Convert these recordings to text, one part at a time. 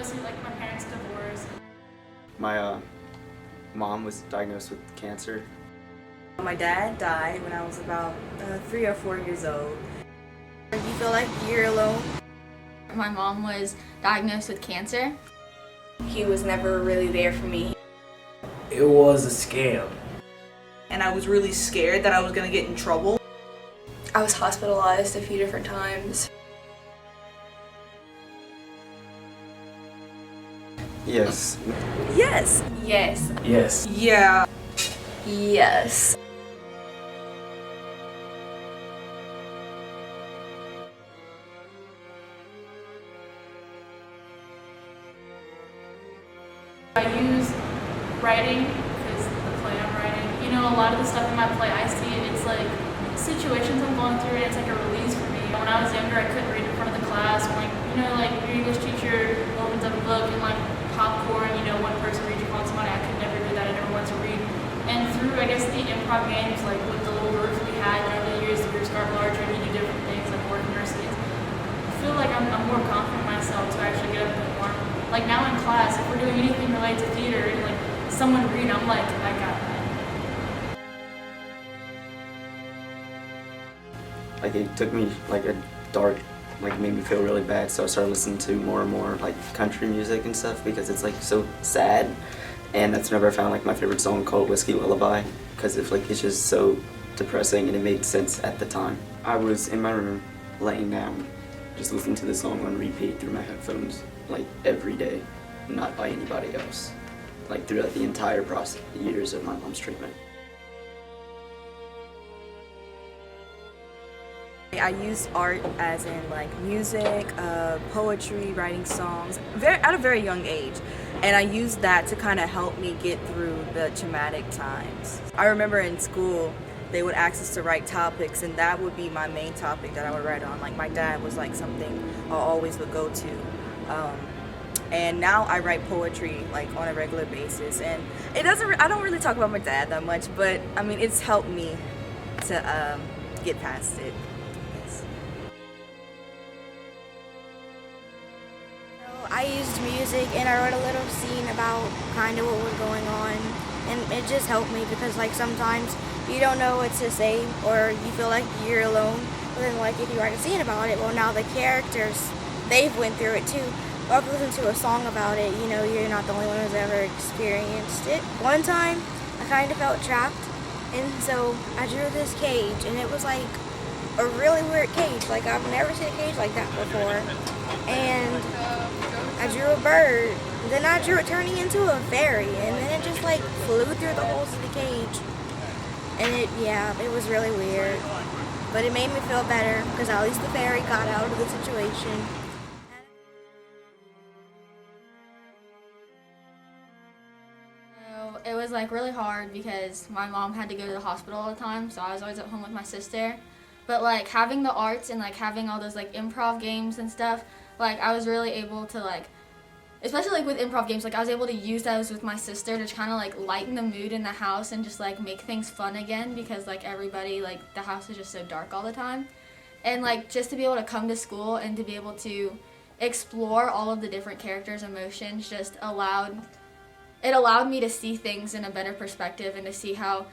mostly like my parents' divorce. My mom was diagnosed with cancer. My dad died when I was about 3 or 4 years old. You feel like you're alone? My mom was diagnosed with cancer. He was never really there for me. It was a scam. And I was really scared that I was going to get in trouble. I was hospitalized a few different times. Yes. Yes. Yes. Yes. Yeah. Yes. I use writing because the play I'm writing, you know, a lot of the stuff in my play, I see it, it's like situations I'm going through and it's like a release for me. When I was younger, I couldn't read in front of the class. When, like, you know, like your English teacher opens up a book and like popcorn, you know, one person reads upon somebody, I could never do that. I never wanted to read. And through, I guess, the improv games, like with the little groups we had, and over the years, the groups got larger and you do different things, like work in our scenes. I feel like I'm more confident in myself to actually get up and perform. Like now in class, if we're doing anything related to theater and like someone read, I'm like, I got that. Like it took me like a dark, like made me feel really bad, so I started listening to more and more like country music and stuff because it's like so sad. And that's whenever I found like my favorite song called Whiskey Lullaby, because it's just so depressing and it made sense at the time. I was in my room laying down, just listening to the song on repeat through my headphones, like every day, not by anybody else, like throughout the entire years of my mom's treatment. I used art as in like music, poetry, writing songs, at a very young age. And I used that to kind of help me get through the traumatic times. I remember in school, they would ask us to write topics, and that would be my main topic that I would write on. Like my dad was like something I always would go to. And now I write poetry like on a regular basis. And I don't really talk about my dad that much, but I mean, it's helped me to get past it. I used music and I wrote a little scene about kind of what was going on, and it just helped me because like sometimes you don't know what to say or you feel like you're alone, but then like if you write a scene about it, well now the characters, they've went through it too. Or if you listen to a song about it, you know you're not the only one who's ever experienced it. One time I kind of felt trapped, and so I drew this cage, and it was like a really weird cage. Like I've never seen a cage like that before. And I drew a bird, then I drew it turning into a fairy, and then it just like flew through the holes of the cage. And it was really weird. But it made me feel better because at least the fairy got out of the situation. So it was like really hard because my mom had to go to the hospital all the time, so I was always at home with my sister. But like having the arts and like having all those like improv games and stuff, like I was really able to like, especially like with improv games, like I was able to use those with my sister to kind of like lighten the mood in the house and just like make things fun again because like everybody, like the house is just so dark all the time. And like just to be able to come to school and to be able to explore all of the different characters' emotions just allowed me to see things in a better perspective and to see how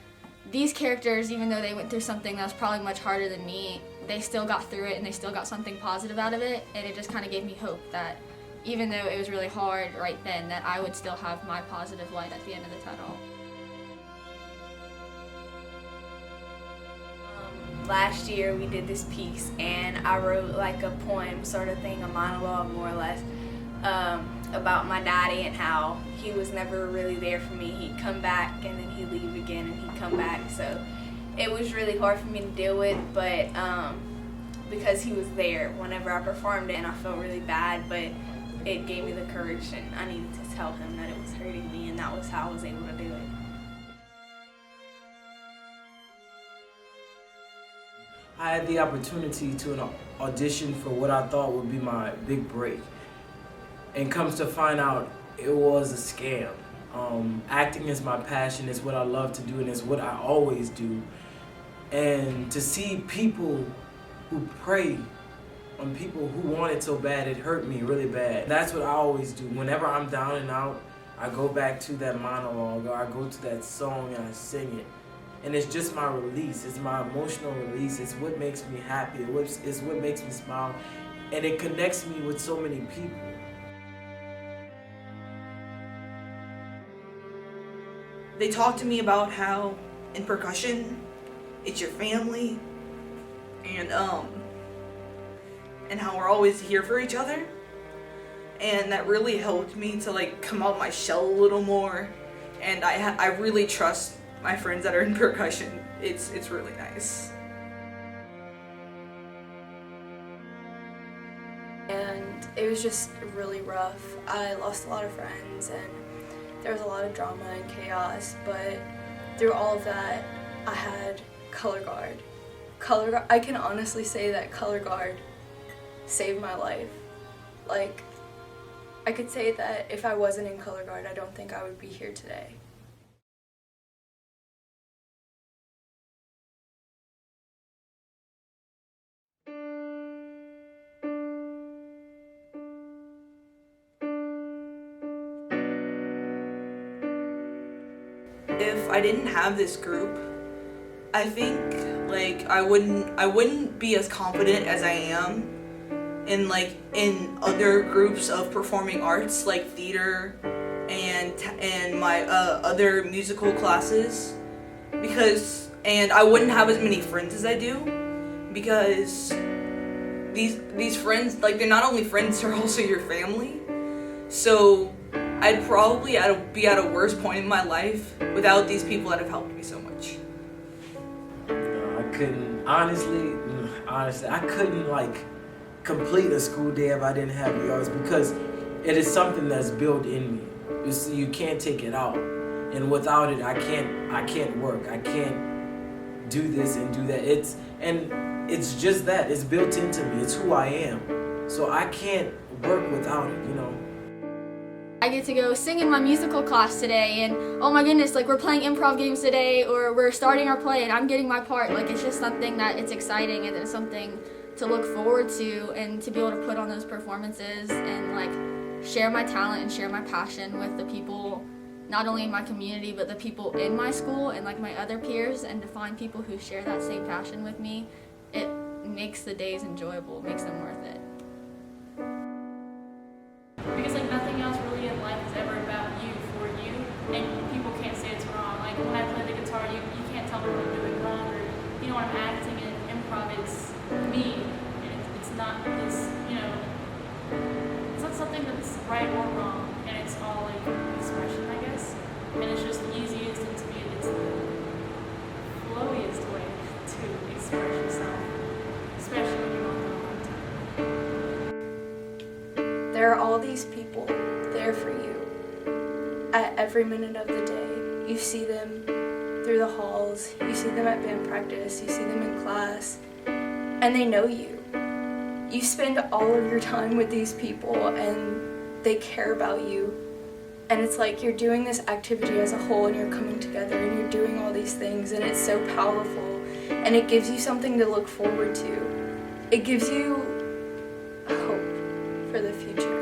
these characters, even though they went through something that was probably much harder than me, they still got through it and they still got something positive out of it, and it just kind of gave me hope that even though it was really hard right then, that I would still have my positive light at the end of the tunnel. Last year we did this piece and I wrote like a poem sort of thing, a monologue more or less, about my daddy and how he was never really there for me. He'd come back and then he'd leave again and he'd come back. So it was really hard for me to deal with, but because he was there whenever I performed it, and I felt really bad, but it gave me the courage and I needed to tell him that it was hurting me, and that was how I was able to do it. I had the opportunity to audition for what I thought would be my big break. And comes to find out it was a scam. Acting is my passion, it's what I love to do, and it's what I always do. And to see people who prey on people who want it so bad it hurt me really bad. That's what I always do. Whenever I'm down and out, I go back to that monologue, or I go to that song and I sing it. And it's just my release. It's my emotional release. It's what makes me happy. It's what makes me smile. And it connects me with so many people. They talk to me about how in percussion, it's your family, and how we're always here for each other. And that really helped me to like come out my shell a little more. And I really trust my friends that are in percussion. It's really nice. And it was just really rough. I lost a lot of friends and there was a lot of drama and chaos, but through all of that, I had color guard. I can honestly say that color guard saved my life. Like, I could say that if I wasn't in color guard, I don't think I would be here today. If I didn't have this group, I think like I wouldn't be as confident as I am in other groups of performing arts like theater and my other musical classes, and I wouldn't have as many friends as I do, because these friends, like, they're not only friends, they're also your family. So I'd probably be at a worse point in my life without these people that have helped me so much. I couldn't, honestly, I couldn't like complete a school day if I didn't have the arts, because it is something that's built in me. You see, you can't take it out, and without it, I can't work. I can't do this and do that. It's just that it's built into me. It's who I am. So I can't work without it, you know. I get to go sing in my musical class today, and oh my goodness, like, we're playing improv games today, or we're starting our play and I'm getting my part. Like, it's just something that it's exciting, and it's something to look forward to, and to be able to put on those performances and like share my talent and share my passion with the people, not only in my community, but the people in my school and like my other peers, and to find people who share that same passion with me, it makes the days enjoyable, it makes them worth it. Because like nothing else really in life is ever about you, for you, and people can't say it's wrong. Like when I play the guitar, you can't tell me what I'm doing wrong, or you know, when I'm acting in improv, it's me, and it's not this, you know, it's not something that's right or wrong, and it's all like expression, I guess, and it's just the easiest, and to me it's the flowiest way to express yourself, especially when you're going through a hard time. There are all these people there for you at every minute of the day. You see them through the halls, you see them at band practice, you see them in class, and they know you. You spend all of your time with these people and they care about you. And it's like you're doing this activity as a whole, and you're coming together and you're doing all these things, and it's so powerful, and it gives you something to look forward to. It gives you hope for the future.